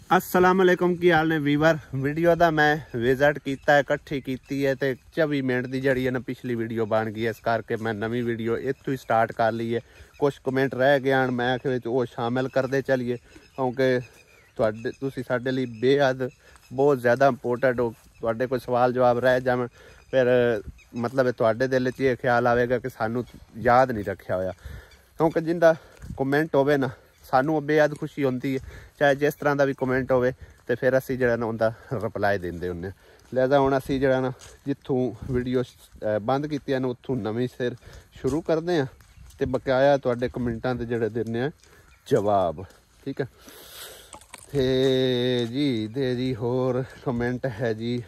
असलामुअलैकुम की हाल ने Weaver video का मैं विजिट किया है इकट्ठी की है तो 24 मिनट की जी है ना पिछली वीडियो बन गई है। इस करके मैं नवी वीडियो इतों ही स्टार्ट कर ली है। कुछ कमेंट रह गए हैं मैं वो शामिल करते चलिए क्योंकि तुसी साडे लिए बेहद बहुत ज़्यादा इंपोर्टेंट हो। तुहाडे कोई सवाल जवाब रह जाए फिर मतलब तुहाडे दिल च ये ख्याल आएगा कि सानू याद नहीं रखा होया, क्योंकि जिंदा कमेंट होवे ना सानू बेहद खुशी होती है। चाहे जिस तरह का भी कमेंट होवे तो फिर असी जो ना उनका रिप्लाई देंगे होंगे। लिहाजा हुण असी जो ना जिथों वीडियो बंद की उत्थों नवीं सिर शुरू करते हैं तो बकाया तुहाडे कमेंटां ते जिहड़े दिंदे आ जवाब। ठीक है ते जी होर कमेंट है जी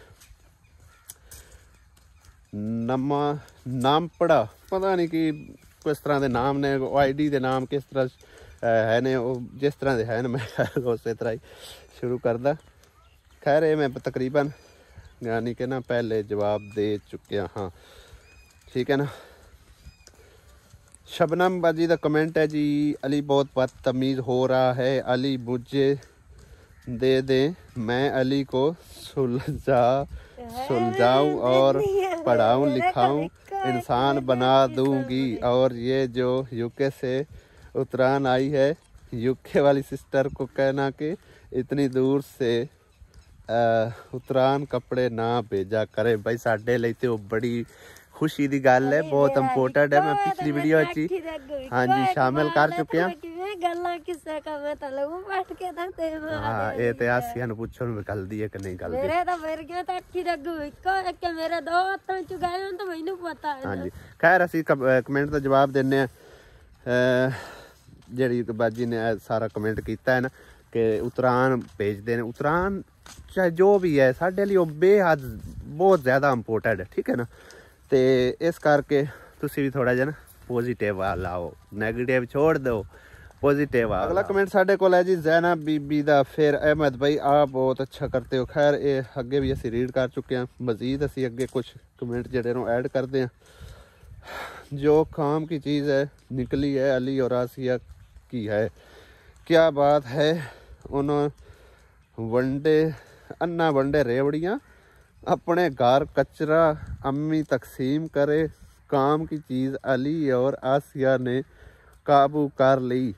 नाम पढ़ा पता नहीं कि किस तरह के नाम ने ID के नाम किस तरह है ने जिस तरह के है मैं उस तरह ही शुरू करदा। खैर ये मैं तकरीबन यानी कि ना पहले जवाब दे चुके हाँ। ठीक है ना। शबनम बाजी का कमेंट है जी अली बहुत बदतमीज़ हो रहा है, अली मुझे दे दे मैं अली को सुलझाऊं और पढ़ाऊं लिखाऊं इंसान बना दूंगी। और ये जो यूके से उत्तरायण आई है यूके वाली सिस्टर को कहना कि इतनी दूर से उत्तरायण कपड़े ना भेजा करे। भाई साडे लिए तो बड़ी खुशी की गल है, बहुत इंपोर्टेंट है। मैं पिछली वीडियो हाँ जी शामिल कर चुके हैं। हाँ ये तो आसिया ने पूछो गलती है कि नहीं गलती। हाँ जी खैर असी कमेंट का जवाब देने जी बाजी ने सारा कमेंट किया है ना कि उत्तरायण भेजते हैं। उत्तरायण चाहे जो भी है साढ़े लिए बेहद बहुत ज़्यादा इंपोर्टेंट है। ठीक है ना। तो इस करके तुसी भी थोड़ा जिहा ना पॉजिटिव लाओ, नैगेटिव छोड़ दो, पॉजिटिव आओ। अगला कमेंट साढ़े को है जी जैना बीबी दा फिर अहमद भाई आप बहुत अच्छा करते हो। खैर ये अगे भी असी रीड कर चुके हैं, मजीद असी अगे कुछ कमेंट जड़े ऐड करते हैं। जो काम की चीज़ है निकली है अली और आसिया की है, क्या बात है। उन्होंने वनडे अन्ना वनडे रेवड़ियाँ अपने घर कचरा अम्मी तकसीम करे, काम की चीज़ अली और आसिया ने काबू कर ली।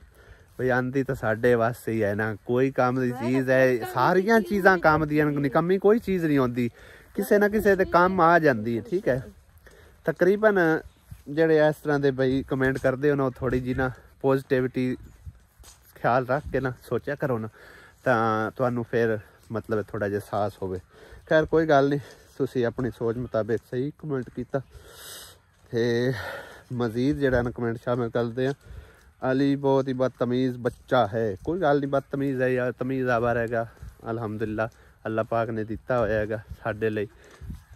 भाई आंदी तो साढ़े वास्ते ही है ना, कोई काम की चीज़ है सारिया चीज़ां काम दी निकम्मी कोई चीज़ नहीं होती, किसी ना किसी के काम आ जाती है। ठीक है तकरीबन जेड़े इस तरह के बई कमेंट करते हो ना थोड़ी जी ना पॉजिटिविटी ख्याल रख के ना सोचा करो ना तो फिर मतलब थोड़ा जिहा साहस होवे। खैर कोई गल नहीं तुसी अपनी सोच मुताबिक सही कमेंट किया। ते मजीद जड़ा ना कमेंट शामिल करते हैं। अली बहुत ही बदतमीज़ बच्चा है, कोई गल नहीं बदतमीज़ है या तमीज़ आवा रहेगा अल्हम्दुलिल्लाह अल्लाह पाक ने दिता होएगा साडे लिए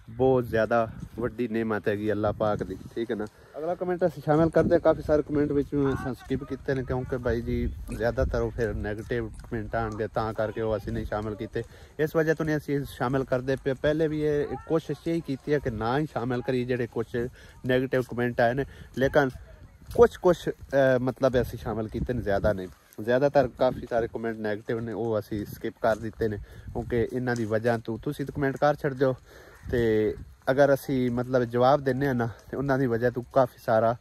बहुत ज़्यादा वड्डी नेमत हैगी अल्लाह पाक दी। ठीक है ना। अगला कमेंट असीं शामिल करते हैं। काफ़ी सारे कमेंट स्किप किए हैं क्योंकि भाई जी ज़्यादातर फिर नैगेटिव कमेंट आएंगे तां करके वो असीं नहीं शामिल किए, इस वजह तो नहीं असीं शामिल करते पे। पहले भी ये कोशिश यही की है कि ना ही शामिल करिए जेडे कुछ नैगेटिव कमेंट आए हैं, लेकिन कुछ मतलब असीं शामिल किए हैं, ज़्यादा नहीं। ज़्यादातर काफ़ी सारे कमेंट नैगेटिव ने वो असीं स्किप कर दिते हैं क्योंकि इन्हां दी वजह तो तुसीं तो कमेंट कर छड्ड दिओ ते अगर असी मतलब जवाब देने ना तो उन्होंने वजह तो काफ़ी सारा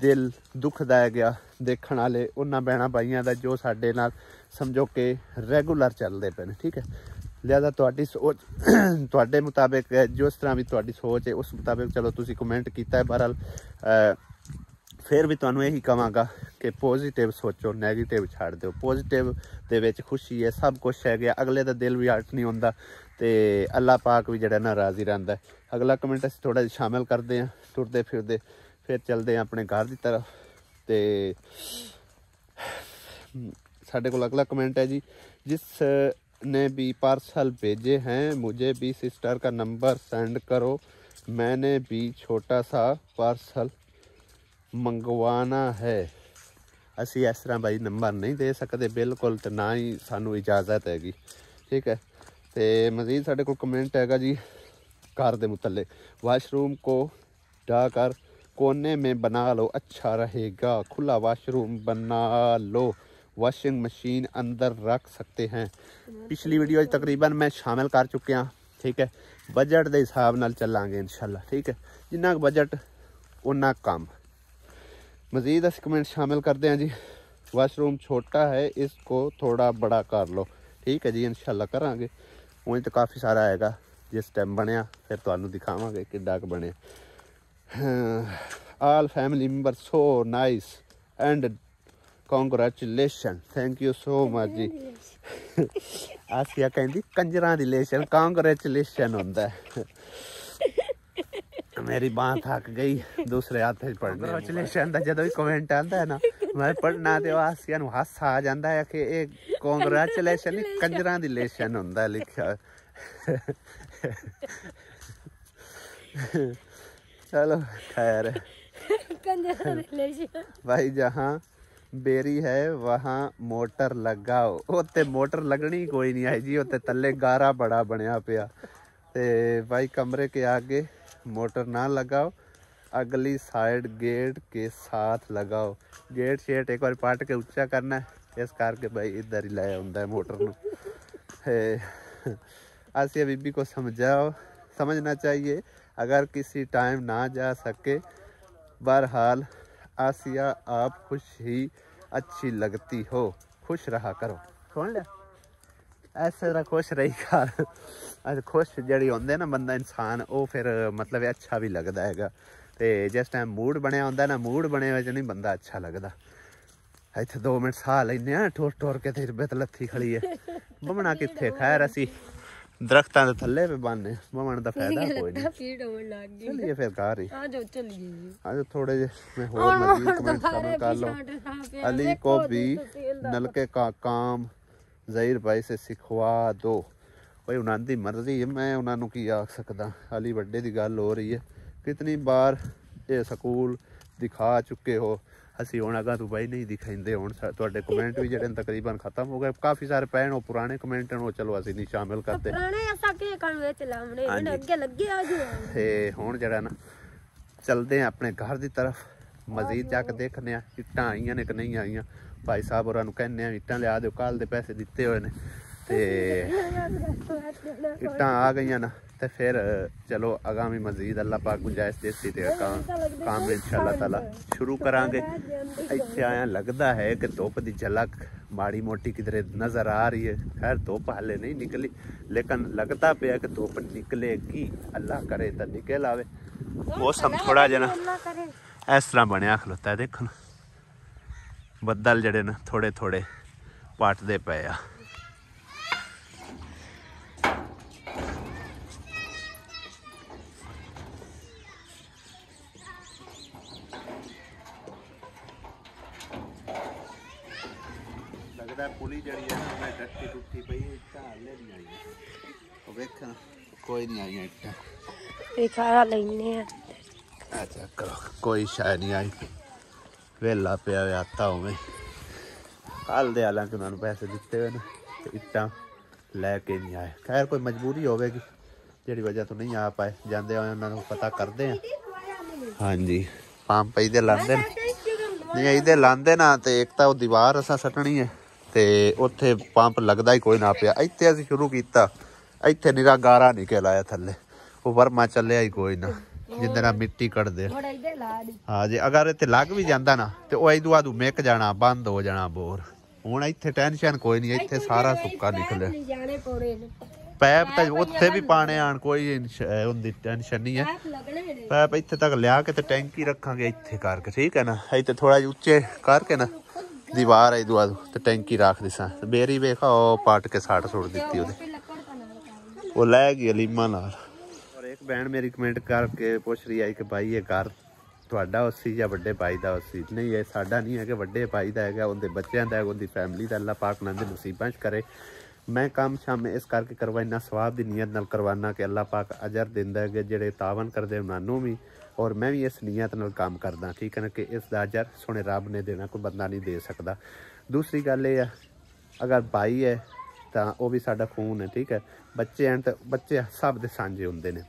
दिल दुखदा है गया देखने वाले उन्होंने भैन भाइयों का जो साडे नाल समझो कि रेगूलर चलते पे ने। ठीक है लिहाजा तुहाडी सोच तुहाडे मुताबिक जिस तरह भी तुहाडी सोच है उस मुताबिक चलो तुसी कमेंट किया है। बहरहाल फिर भी तुहानू यही कहांगा कि पॉजिटिव सोचो नैगेटिव छाड़ दो। पॉजिटिव दे विच खुशी है सब कुछ है गया, अगले का दिल भी हट नहीं होंदा ते अल्लाह पाक भी जड़ा ना राजी रहिंदा है। अगला कमेंट असीं थोड़ा जिहा शामिल करते हैं टुरदे फिरदे फिर चलते हैं अपने घर की तरफ। तो साढ़े को अगला कमेंट है जी जिसने भी पार्सल भेजे हैं मुझे भी सिस्टर का नंबर सेंड करो, मैंने भी छोटा सा पार्सल मंगवाना है। असी इस तरह भाई नंबर नहीं दे सकते बिल्कुल, तो ना ही सानू इजाज़त हैगी। ठीक है तो मजीद साढ़े को कमेंट हैगा जी घर के मुतल्लिक, वाशरूम को ढाकर कोने में बना लो अच्छा रहेगा, खुला वाशरूम बना लो वॉशिंग मशीन अंदर रख सकते हैं। पिछली वीडियो तकरीबन मैं शामिल कर चुके हैं, ठीक है। बजट के हिसाब नाल चलांगे इंशाल्लाह, ठीक है। जिन्ना बजट उन्ना काम। मजीद अस कमेंट शामिल करते हैं जी। वाशरूम छोटा है, इसको थोड़ा बड़ा कर लो, ठीक है जी। इंशाल्लाह करांगे। उंज तो काफ़ी सारा आएगा, जिस टाइम बनया फिर तुहानू दिखावांगे किड्डा क बने। All family member so nice and congratulation, thank you so much जी। आसिया कहती कंजरां दी लेशन कॉन्ग्रेचुलेशन होंदा है। मेरी बांह थक गई दूसरे हाथ से पढ़ने। कॉन्ग्रेचुलेशन दा जदों भी कमेंट आंदा है ना, मैं पढ़ना ते आसिया नू हस आ जांदा है कि ये कॉन्ग्रेचुलेशन नहीं कंजरां दी लेशन होंदा लिखा। चलो खैर भाई, जहाँ बेरी है वहाँ मोटर लगाओ। उत्ते मोटर लगनी कोई नहीं है जी, उत्ते तले गारा बड़ा बनया पिया। ते भाई कमरे के आगे मोटर ना लगाओ, अगली साइड गेट के साथ लगाओ। गेट शेट एक बार पाट के उच्चा करना है, इस करके भाई इधर ही लाया होंगे मोटर नू। आसिया बीबी को समझना चाहिए, अगर किसी टाइम ना जा सके। बहरहाल आसिया आप खुश ही अच्छी लगती हो, खुश रहा करो। सुन लिया, ऐसे तरह खुश रही कर। खुश जड़ी होंदे ना बंदा इंसान, वो फिर मतलब अच्छा भी लगता है। तो जिस टाइम मूड बनया होंदा ना, मूड बने हुए नहीं बंदा अच्छा लगता। इत्थे 2 मिनट साह लेने ठोर ठोर के हिरबत लत्थी खड़ी है। बमना कित्थे, खैर असी दरख्तां दे थल्ले पे बाने, बमन दा फायदा कोई नहीं। चलिए फिर घर ही आज थोड़े जे मैं होर मजीद कमेंट शामिल कर लो। अली को भी नलके का काम ज़हीर भाई से सिखवा दो। भाई उन्होंने दी मर्जी है, मैं उन्होंने की आख सकदा। अली बड्डे दी गल हो रही है, कितनी बार ये स्कूल दिखा चुके हो। असी हुण अगा तू भाई नहीं दिखाइंदे। हुण तुहाडे कमेंट भी जेहड़े तकरीबन खत्म हो गए। काफ़ी सारे पैन वो पुराने कमेंट वो चलो असी नहीं शामिल करते। हुण जेहड़ा ना चलते हैं अपने घर की तरफ, मजीद जाके देखने इट्टां आईयां ने कि नहीं आईयां। भाई साहब होरां नूं कहने इट्टां लिया दो, कल दे पैसे दिते हुए ने ते इट्टां आ गई ना, तो फिर चलो आगामी मजीद अल्लाह पाक गुंजाइश देती ते काम इंशाअल्लाह ताला शुरू करांगे। इत्थे आया लगता है कि धुप की झलक माड़ी मोटी किधरे नज़र आ रही है। खैर धुप हाले नहीं निकली, लेकिन लगता पे कि धुप निकलेगी। अल्लाह करे तो निकल आवे। मौसम थोड़ा जना इस तरह बनया खलोता है, देखो बदल जड़े न थोड़े थोड़े पटते पे आ। लगता है पुली जड़ी है ना, मैं डट्टी टुट्टी पई हाले नहीं आई। तो देख कोई नहीं आई इट्टा दिखा लेने। अच्छा करो, कोई शायद नहीं आई। वेला पिया आता होवे। कल दे हालांकि उन्होंने पैसे दिते हुए ना, इट्टा लैके नहीं आए। खैर कोई मजबूरी होगी जिहड़ी वजह तो नहीं आ पाए। जाते हुए उन्होंने पता करते हैं। हाँ जी, पंप इधर लाते नहीं, इधर लाते ना, तो एक तो दीवार असा सटनी है, तो उत्थे पंप लगता ही कोई ना पिया। इत्थे असीं शुरू किया, इत्थे निरा गारा निकल आया थल्ले, वो वर्मा चलिया ही कोई ना, जिंदे मिट्टी कटदे। हाँ जी, अगर इत्थे लग भी जाता ना, तो वह इदू आदू मिक जाना, बंद हो जाना बोर। हुण इत्थे टेंशन कोई नहीं, इत्थे सारा सुक्का निकले। पैप तो उत्थे भी पाने आन, कोई उनकी टेंशन नहीं है। पैप इत्थे तक लिया के तो टैंकी रखांगे इत्थे करके, ठीक है ना। इत्थे थोड़ा उच्चे करके ना दीवार है दुआ तो टैंकी रख दिसा। बेरी वेखा पट के साट सुट दी, वो लै गई अलीमा नाल। और एक बहन मेरी कमेंट करके पूछ रही है कि भाई ये घर तुहाडा उसी या वड्डे भाई का उसी? नहीं, ये साडा नहीं है कि वड्डे भाई का है, उनके बच्चों का है, उनकी फैमिली का। अल्लाह पाक उन्होंने नसीबां करे। मैं काम शाम इस करके करवाना, सवाब की नीयत नाल करवाना कि अल्लाह पाक अजर दिंदा है जेड़े तावन करते उन्होंने भी, और मैं भी इस नीयत नाल काम करदा, ठीक है ना, कि इसका अजर सोने रब ने देना, कोई बंदा नहीं दे सकता। दूसरी गल ये है, अगर भाई है तो वह भी साडा खून है, ठीक है। बच्चे हैं तो बच्चे सब दे सांझे होंदे ने,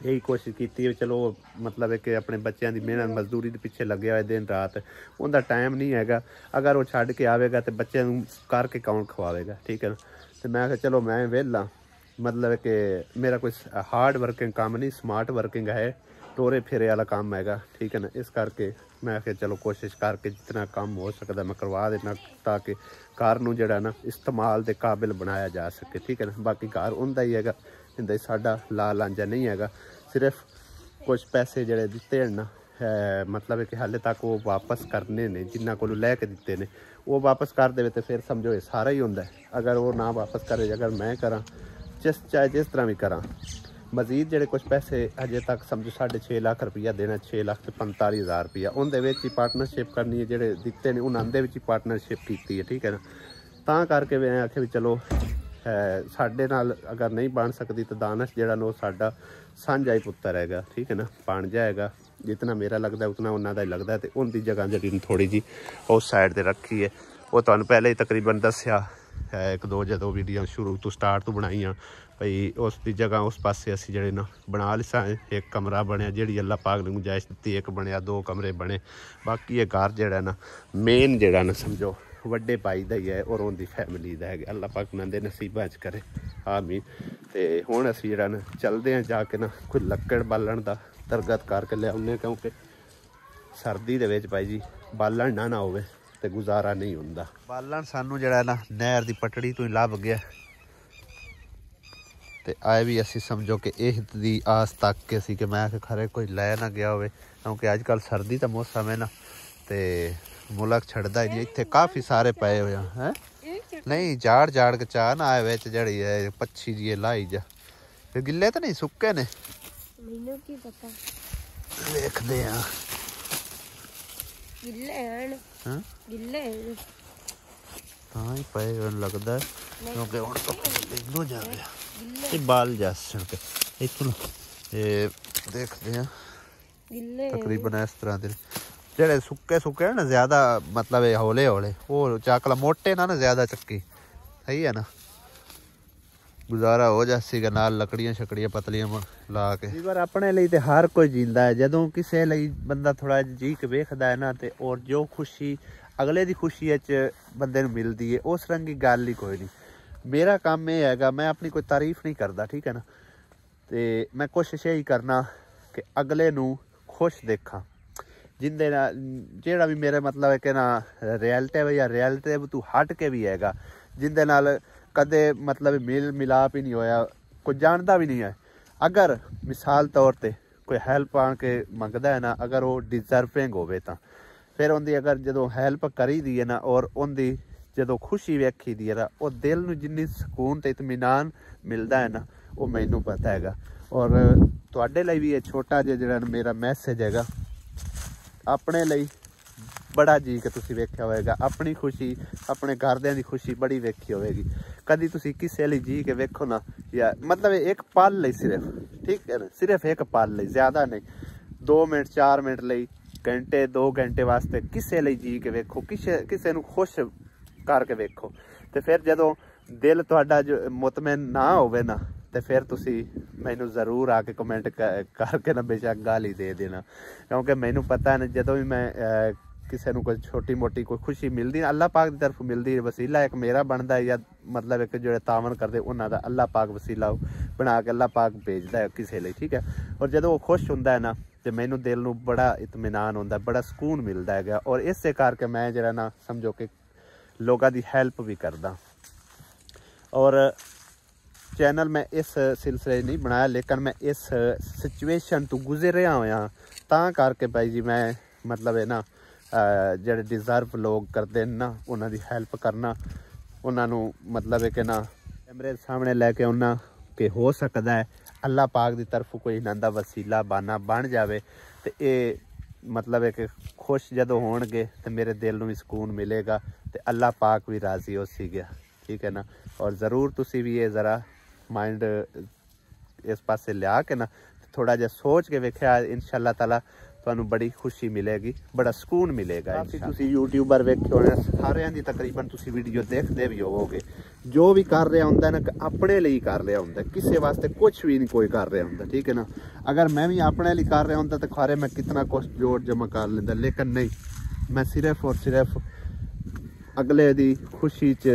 यही कोशिश की चलो मतलब है कि अपने बच्चों की मेहनत मजदूरी के पिछे लगे हुए दिन रात उनका टाइम नहीं हैगा। अगर वो छड़ के आवेगा तो बच्चे करके कौन खवाएगा, ठीक है ना। तो मैं चलो मैं वेला मतलब कि मेरा कोई हार्ड वर्किंग काम नहीं, स्मार्ट वर्किंग है, टोरे फेरे वाला काम हैगा, ठीक है ना। इस करके मैं चलो कोशिश करके जितना काम हो सकता मैं करवा देना ताकि घर नूं जिहड़ा ना इस्तेमाल के काबिल बनाया जा सके, ठीक है ना। बाकी घर उनका ही हैगा, इंदा साडा ला लांझा नहीं हैगा। सिर्फ कुछ पैसे जिहड़े दिते हैं ना मतलब है कि हाले तक वो वापस करने ने, जिन्होंने को लैके दिते ने वो वापस कर दे तो फिर समझो ये सारा ही होंदा है। अगर वो ना वापस करे, अगर मैं करा चाहे जिस तरह भी करा, मजीद जोड़े कुछ पैसे अजे तक समझो 6.5 लाख रुपया देना, 6,45,000 रुपया उनके ही पार्टनरशिप करनी है, जोड़े दिते ने उन्होंने ही पार्टनरशिप की है, ठीक है ना। तां करके मैं आखे भी चलो साडे नाल अगर नहीं बन सकती तो दानश जोड़ा ना साडा साझा ही पुत्र हैगा, ठीक है ना, बन जाएगा। जितना मेरा लगता है उतना उन्होंने ही लगता है। तो उनकी जगह जी थोड़ी जी उस साइड पर रखी है, वो तुहानूं पहले ही तकरीबन दसिया 1-2 जो वीडियो शुरू तो स्टार्ट तो बनाई भाई उसकी जगह उस पासे असी जड़े ना बना लिसा एक कमरा बनया जी अल्लाह पाक ने गुंजाइश दी, एक बनया 2 कमरे बने। बाकी ये घर जड़ा ना मेन जड़ा ना समझो वड्डे भाई का ही है और उनकी फैमिली का है, अल्लाह पाक उन्होंने नसीबा च करे आमीन। तो हुण असी जड़ा ना चलते हैं जाके ना कोई लक्कड़ बालन का तरगत करके लिया, क्योंकि सर्दी दे विच भाई जी बालन ना होवे तो गुजारा नहीं होंदा। बालन सानू जड़ा ना नहर की पटड़ी तो ही लभ गया, तो आए भी असी समझो कि इस दी आस तक के सी कि मैं खरे कोई लै ना गया हो, क्योंकि अजकल सर्दी का मौसम है ना तो मुलक छड़दा ही नहीं। इत्थे काफ़ी सारे पे हुए हैं, नहीं झाड़ झाड़ के चाह ना आए बिच जड़ी है पच्छी जी लाई जा, गिले तो नहीं सुक्के ने की पता देखते हैं हाँ ही पे लगता है क्योंकि हुण तो जाए बाल जा सके इतों देखते हैं तकरीबन इस तरह के जेडे सुके सुके है ना ज्यादा मतलब हौले हौले वो चाकला मोटे ना ज्यादा चक्की सही है ना, गुजारा हो जासीगा नाल लकड़ियां शकड़ियां पतलियां ला के। कई बार अपने लिए तो हर कोई जींदा है, जदों किसी लिए बंदा थोड़ा जी के वेखदा है ना, तो और जो खुशी अगले की खुशी बंदे नूं मिलदी है उस रंग की गल ही कोई नहीं। मेरा काम यह हैगा मैं अपनी कोई तारीफ नहीं करता, ठीक है ना, तो मैं कोशिश यही करना कि अगले नूं खुश देखा, जिंदे जेड़ा भी मेरे मतलब है कि ना रियलिटिव या रियलिटिव तू हट के भी हैगा, जिंदे नाल कदे मतलब मेल मिलाप ही नहीं होया, कोई जानता भी नहीं है, अगर मिसाल तौर पर कोई हैल्प आन के मंगदा है ना, अगर वो डिजर्विंग होवे तां फिर उनकी अगर जो हैल्प करी दी है ना और उनकी जो खुशी वेखी दी है ना वो दिल नूं जिन्नी सुकून ते इत्मीनान मिलता है ना वो मैनू पता हैगा। और तुहाडे लई भी ये छोटा जिहा मेरा मैसेज हैगा, अपने लिए बड़ा जी के तुसीं वेख्या होएगा, अपनी खुशी अपने घरदियां दी खुशी बड़ी वेखी होएगी, कदी तुसीं किसे लिए जी के वेखो ना, या मतलब एक पल लई सिर्फ, ठीक है ना, सिर्फ एक पल लई, ज़्यादा नहीं, 2 मिनट 4 मिनट लई घंटे 2 घंटे वास्ते किसे लिए जी के वेखो, किसे नूं खुश करके वेखो, तो फिर जदों दिल तुहाडा जो मुतमैन ना होवे ना तो फिर तुसी मैनू जरूर आके कमेंट करके ना बेशक गाली दे देना, क्योंकि मैनू पता है जदों भी मैं किसी को कोई छोटी मोटी कोई खुशी मिलती अल्लाह पाक की तरफ मिलती, वसीला एक मेरा बनता है या मतलब एक जो तावन करते उन्होंने अल्लाह पाक वसीला बना के अल्लाह पाक भेजता है किसी लिए, ठीक है। और जो वो खुश होंदा है ना तो मैनू दिल नूं बड़ा इत्मीनान होंदा, बड़ा सुकून मिलता है, और इस करके मैं जरा ना समझो कि लोगों की हैल्प भी करदा। और चैनल मैं इस सिलसिले नहीं बनाया, लेकिन मैं इस सिचुएशन तो गुजर रहा होया तां करके भाई जी मैं मतलब है ना ਜਿਹੜੇ डिजर्व लोग करते हैं ना उन्होंने हैल्प करना, उन्होंने मतलब है कि ना कैमरे सामने लैके उन्ना कि हो सकता है अल्लाह पाक की तरफ कोई इन्हों वसीला बाना बन जाए, तो ये मतलब है कि खुश जदों होणगे तो मेरे दिल में भी सुकून मिलेगा, तो अल्लाह पाक भी राजी हो सी गया, ठीक है ना। और ज़रूर तुसी भी ये ज़रा माइंड इस पासे लिया के ना थोड़ा जिहा सोच के वेख्या, इंशाअल्लाह ताला तुहानू बड़ी खुशी मिलेगी, बड़ा सुकून मिलेगा। काफ़ी तुसी यूट्यूबर वेखे होने सारियां दी तकरीबन तुसी वीडियो देखते भी होवोगे, ਜੋ ਵੀ ਕਰ ਰਿਹਾ ਹੁੰਦਾ ਨਾ ਆਪਣੇ ਲਈ ਕਰ ਰਿਹਾ ਹੁੰਦਾ, ਕਿਸੇ ਵਾਸਤੇ ਕੁਛ ਵੀ ਨਹੀਂ ਕੋਈ ਕਰ ਰਿਹਾ ਹੁੰਦਾ, ਠੀਕ ਹੈ ना। अगर मैं भी अपने लिए कर रहा होता तो खारे मैं कितना कुछ जोड़ जमा कर लेंदा, लेकिन नहीं, मैं सिर्फ और सिर्फ अगले दी खुशी च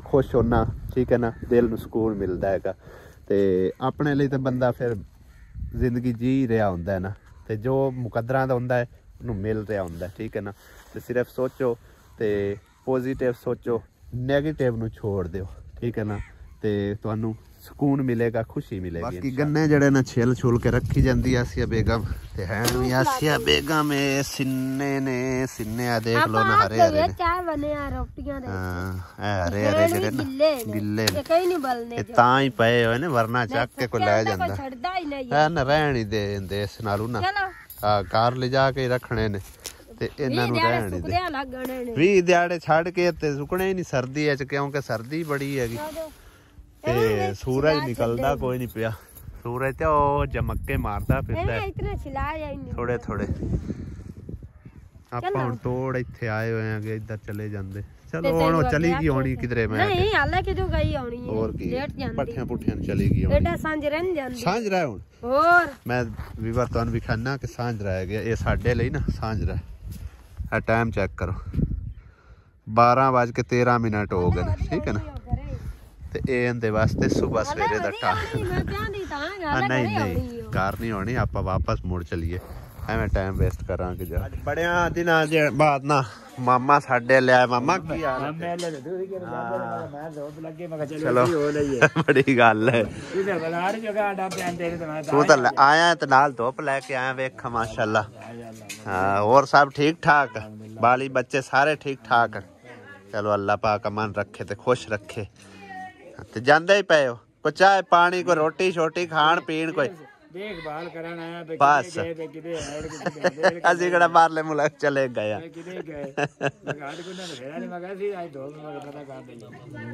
खुश होना, ठीक है ना, दिल नूं सुकून मिलता है। तो अपने लिए तो बंदा फिर जिंदगी जी रहा होंदा है ना, तो जो मुकद्दरां दा होंदा है उन्होंने मिल रहा होंदा है, ठीक है ना। तो सिर्फ सोचो तो पॉजिटिव सोचो, नैगेटिव नूं छोड़ दिओ, ठीक है ना, तो तुहानूं सुकून मिलेगा, खुशी मिलेगी। बाकी गन्ने जड़े ना छिल छुल के रखी जाती आसिया बेगम, ते हैं भी आसिया बेगम सिन्ने ने, सिन्ने आ देख लो ना, हरे हरे ने, चाय बने आ रोटियां दे, हां हरे हरे जड़े ना गिल्ले ने, कहीं नहीं बलने तां ही पए होए ने, वरना चक के कोई ले जांदा छड़दा ही नहीं है ना, रहण ही दे इस नालू ना। हां कार ले जाके रखने ने ते इन्हां नूं रहण ही दे, 20 दिहाड़े छड़ के ते सुकने ही नहीं सर्दी च, क्योंकि सर्दी बड़ी हैगी ते सूरज निकलदा कोई नहीं पिया, सूरज ते ओ झमक्के मारदा फिरदा इतने छिलाया ही नहीं थोड़े थोड़े। ਆਪਾਂ ਹੁਣ ਤੋੜ ਇੱਥੇ ਆਏ ਹੋਏ ਆਂਗੇ, ਇੱਧਰ ਚਲੇ ਜਾਂਦੇ। ਚਲੋ ਹੁਣ ਚਲੀ ਗਈ ਹੋਣੀ ਕਿਧਰੇ, ਮੈਂ ਨਹੀਂ ਹਾਲੇ ਕਿਦੋਂ ਗਈ ਹੋਣੀ ਹੈ, ਹੋਰ ਕੀ ਲੇਟ ਜਾਂਦੀ, ਪੱਠਿਆਂ ਪੁੱਠਿਆਂ ਨੂੰ ਚਲੀ ਗਈ ਹੋਣੀ, ਬੇਟਾ ਸਾਂਝ ਰਹਿਣ ਜਾਂਦੀ, ਸਾਂਝ ਰਹਿ ਹੁਣ। ਹੋਰ ਮੈਂ ਵੀਵਰ ਤੁਹਾਨੂੰ ਵਿਖਾਣਾ ਕਿ ਸਾਂਝ ਰਹਿ ਗਿਆ, ਇਹ ਸਾਡੇ ਲਈ ਨਾ ਸਾਂਝ ਰਹਿ। ਆ ਟਾਈਮ ਚੈੱਕ ਕਰੋ, 12:13 ਹੋ ਗਏ, ਠੀਕ ਹੈ ਨਾ। ਤੇ ਇਹ ਇਹਦੇ ਵਾਸਤੇ ਸਵੇਰ ਸਵੇਰੇ ਦਾ ਟਾਈਮ, ਨਹੀਂ ਨਹੀਂ ਕਾਰ ਨਹੀਂ ਹੋਣੀ, ਆਪਾਂ ਵਾਪਸ ਮੁੜ ਚਲੀਏ, ਐਵੇਂ ਟਾਈਮ ਵੇਸਟ ਕਰਾਂਗੇ। ਜਾ ਬੜਿਆਂ ਦਿਨਾਂ ਦੇ ਬਾਅਦ ਨਾ ਮਾਮਾ ਸਾਡੇ ਲਿਆ। ਮਾਮਾ ਕੀ ਹਾਲ ਹੈ? ਚਲੋ ਬੜੀ ਗੱਲ ਹੈ, ਤੂੰ ਤਾਂ ਆਇਆ ਤੇ ਨਾਲ ਧੁੱਪ ਲੈ ਕੇ ਆਇਆ, ਵੇਖ ਮਾਸ਼ਾਅੱਲਾ। हाँ और सब ठीक ठाक, बाली बच्चे सारे ठीक ठाक। चलो अल्लाह पाक अमन रखे ते खुश रखे। ते जांदे ही पे हो, को चाय पानी, को रोटी शोटी खान पीन, कोई देखभाल करन आया बे, बस असि कड़ा बाहरले मुल्क चले गए,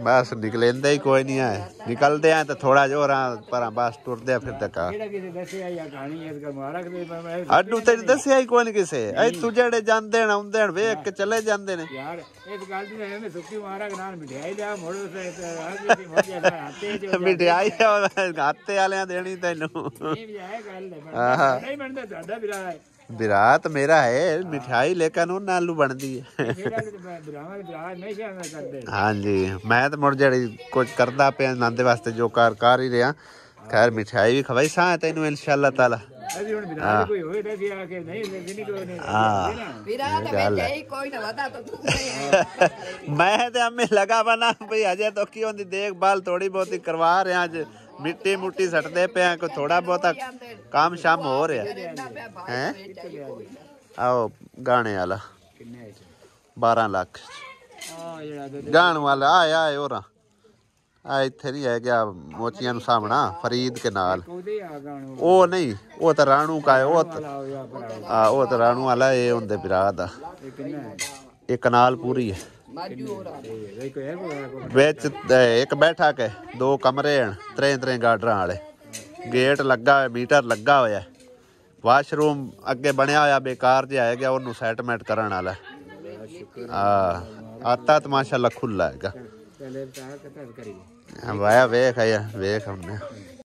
बस निकलेंदे ही कोई नहीं आए, निकलते हैं तो थोड़ा जो पर बस टुरदे फिरदे का अड्डू तेरी दसिया ही कोई नहीं किसे, ऐ तू जेड़े जांदे न आउंदे न वेख के चले जांदे ने यार। इस गल दी मैं सुक्की मारा के नाल मिठाई लिया मोड़ से मिठाई हाते वाले देनी तैनू, विराट मेरा है मिठाई, लेकिन वो नालू बनती है। हाँ जी, मैं तो मुड़ जड़ी कुछ करदा पे नांदे वास्ते जो कर ही रहा। खैर मिठाई भी खवाई सा तेनू इंशाअल्लाह ताला। मैं तो अम्मी लगा बना भाई, अजय तो की होंदी देखभाल थोड़ी बहुत ही करवा रहे हैं, मिट्टी मुट्टी सटदे पे हैं, कोई थोड़ा बहुत काम शाम हो रहा है। आओ गाने वाला 12 लाख गाने वाला आया और इत्थे नहीं है क्या मोचियां नूं सामना फरीद के नाल, ओ नहीं वो तो राणू का है, वो तो राणू वाला ये हुंदे भरा दा, एक कनाल पूरी है बिच, एक बैठा के 2 कमरे हैं, 3 गार्डरां वाले, गेट लगा है, मीटर लगा होया है, वाशरूम अगे बनया होया बेकार जिहा है गया, उन्होंने सैटमेंट करन वाला आता तो माशाअल्लाह खुला है। वाया वेख है, वेख हमने